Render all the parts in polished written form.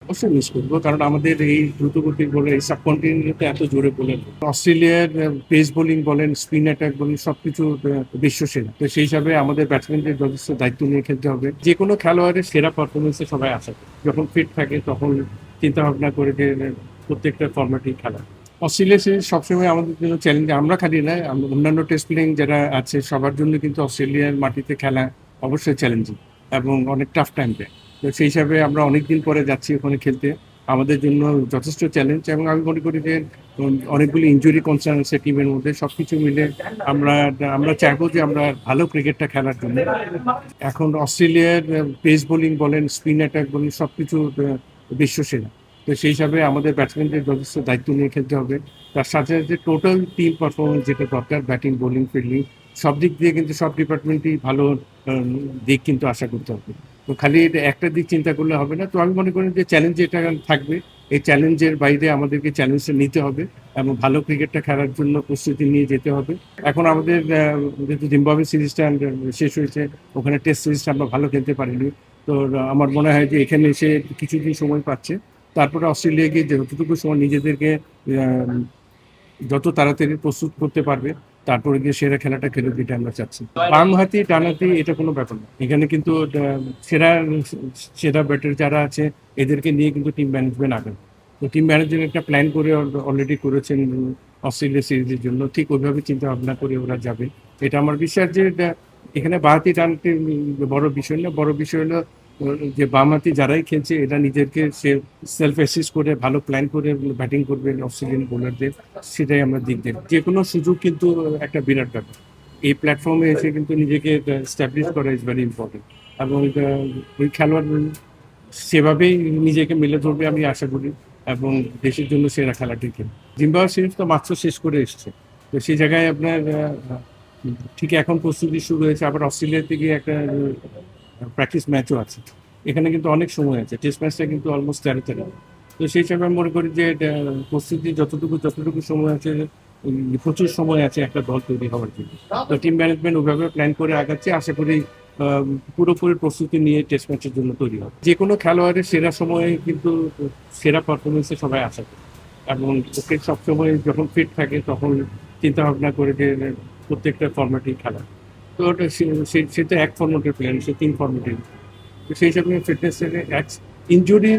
অবশ্যই মিস করবো, কারণ আমাদের এই দ্রুতগতির বলে এই সাবকন্টিনেন্টে এত জোরে বলেন অস্ট্রেলিয়ার পেস বোলিং বলেন, স্পিন অ্যাটাক বলেন, সবকিছু বিশ্ব সেরা। তো সেই হিসাবে আমাদের ব্যাটসম্যানদের যথেষ্ট দায়িত্ব নিয়ে খেলতে হবে। যে কোনো খেলোয়াড়ের সেরা পারফরমেন্সে সবাই আশা করে, যখন ফিট থাকে তখন চিন্তা ভাবনা করে যে প্রত্যেকটা ফরম্যাটেই খেলা। অস্ট্রেলিয়া সিরিজ সবসময় আমাদের জন্য চ্যালেঞ্জ, আমরা খালি না, অন্যান্য টেস্ট প্লেয়িং যারা আছে সবার জন্য কিন্তু অস্ট্রেলিয়ার মাটিতে খেলা অবশ্যই চ্যালেঞ্জিং এবং অনেক টাফ টাইম দেয়। তো সেই হিসাবে আমরা অনেকদিন পরে যাচ্ছি ওখানে খেলতে, আমাদের জন্য যথেষ্ট চ্যালেঞ্জ। এবং আমি মনে করি যে অনেকগুলি ইনজুরি কনসার্ন আছে টিমের মধ্যে, সবকিছু মিলে আমরা আমরা চাইবো যে আমরা ভালো ক্রিকেটটা খেলার জন্য। এখন অস্ট্রেলিয়ার পেস বোলিং বলেন, স্পিন অ্যাটাক বলেন, সবকিছু বিশ্ব সেরা। তো সেই হিসাবে আমাদের ব্যাটসম্যানদের যথেষ্ট দায়িত্ব নিয়ে খেলতে হবে। তার সাথে সাথে টোটাল টিম পারফরমেন্স যেটা দরকার, ব্যাটিং বোলিং ফিল্ডিং সব দিক দিয়ে কিন্তু সব ডিপার্টমেন্টই ভালো দিক কিন্তু আশা করতে হবে। তো খালি এটা একটা দিক চিন্তা করলে হবে না। তো আমি মনে করি যে চ্যালেঞ্জ যেটা থাকবে, এই চ্যালেঞ্জের বাইরে আমাদেরকে চ্যালেঞ্জটা নিতে হবে এবং ভালো ক্রিকেটটা খেলার জন্য প্রস্তুতি নিয়ে যেতে হবে। এখন আমাদের যেহেতু জিম্বাবুয়ে সিরিজটা শেষ হয়েছে, ওখানে টেস্ট সিরিজটা আমরা ভালো খেলতে পারিনি। তো আমার মনে হয় যে এখানে এসে কিছুদিন সময় পাচ্ছে, তারপরে অস্ট্রেলিয়া গিয়ে যতটুকু সময় নিজেদেরকে যত তাড়াতাড়ি প্রস্তুত করতে পারবে, তারপরে গিয়ে সেরা খেলাটা খেলুক, যেটা আমরা চাচ্ছি। বাম হাতি ডান হাতি এটা কোনো ব্যাপার না, এখানে কিন্তু সেরা সেরা ব্যাটার যারা আছে এদেরকে নিয়ে কিন্তু টিম ম্যানেজমেন্ট আগে। তো টিম ম্যানেজমেন্ট একটা প্ল্যান করে অলরেডি করেছেন অস্ট্রেলিয়া সিরিজের জন্য, ঠিক ওইভাবে চিন্তা ভাবনা করে ওরা যাবে। এটা আমার বিশ্বাস যে এখানে বাঁহাতি ডানহাতি বড় বিষয় না, বড় বিষয় হলো যে বামহাতি যারাই খেলছে এরা নিজেকে সেলফ অ্যাসিস্ট করে ভালো প্ল্যান করে ব্যাটিং করবে অস্ট্রেলিয়ান বোলারদের, সেটাই আমরা দিক দেব। যে কোনো সুযোগ কিন্তু একটা বিরাট ব্যাপার, এই প্ল্যাটফর্মে এসে কিন্তু নিজেকে স্ট্যাবলিশ করা ইজ ভেরি ইম্পর্টেন্ট। এবং ওই খেলোয়াড় সেভাবেই নিজেকে মেলে ধরবে আমি আশা করি, এবং দেশের জন্য সেরা খেলাটি খেলবে। জিম্বাবুয়ে সিরিজ তো মাত্র শেষ করে এসছে, তো সেই জায়গায় আপনার ঠিক এখন প্রস্তুতি শুরু হয়েছে, আবার অস্ট্রেলিয়াতে গিয়ে একটা প্র্যাকটিস ম্যাচও আছে। এখানে কিন্তু অনেক সময় আছে, টেস্ট ম্যাচটা কিন্তু অলমোস্ট 13 তারিখ। তো সেই হিসাবে আমি মনে করি যে প্রস্তুতি যতটুকু সময় আছে, প্রচুর সময় আছে একটা দল তৈরি হওয়ার জন্য। তো টিম ম্যানেজমেন্ট ওইভাবে প্ল্যান করে আগাচ্ছে, আশা করি পুরোপুরি প্রস্তুতি নিয়ে টেস্ট ম্যাচের জন্য তৈরি হবে। যে কোনো খেলোয়াড়ের সেরা সময়ে কিন্তু সেরা পারফরমেন্সে সবাই আশা করে, এবং ওকে সবসময় যখন ফিট থাকে তখন চিন্তা ভাবনা করে যে প্রত্যেকটা ফর্ম্যাটেই খেলা। তো ওটা সে তো এক ফর্ম্যাটের প্লেয়ার, সে 3 ফর্ম্যাটের। তো সেই হিসাবে ফিটনেস ইনজুরি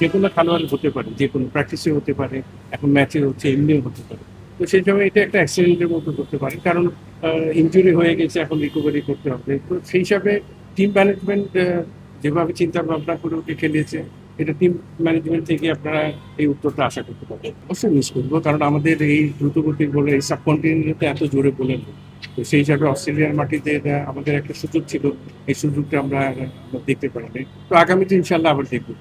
যে কোনো খেলোয়াড় হতে পারে, যে কোনো প্র্যাকটিসে হতে পারে, এখন ম্যাচে হচ্ছে, এমনিও হতে পারে। তো সেই সময় এটা একটা অ্যাক্সিডেন্টের মতো করতে পারে, কারণ ইনজুরি হয়ে গেছে, এখন রিকভারি করতে হবে। তো সেই হিসাবে টিম ম্যানেজমেন্ট যেভাবে চিন্তা ভাবনা করে ওকে খেলিয়েছে, এটা টিম ম্যানেজমেন্ট থেকে আপনারা এই উত্তরটা আশা করতে পারেন। অবশ্যই মিস করবো, কারণ আমাদের এই দ্রুতগতির বলে এই সাবকন্টিনেন্টে এত জোরে বলেন। তো সেই হিসাবে অস্ট্রেলিয়ার মাটিতে আমাদের একটা সুযোগ ছিল, এই সুযোগটা আমরা দেখতে পারিনি। তো আগামীতে ইনশাল্লাহ আবার দেখবো।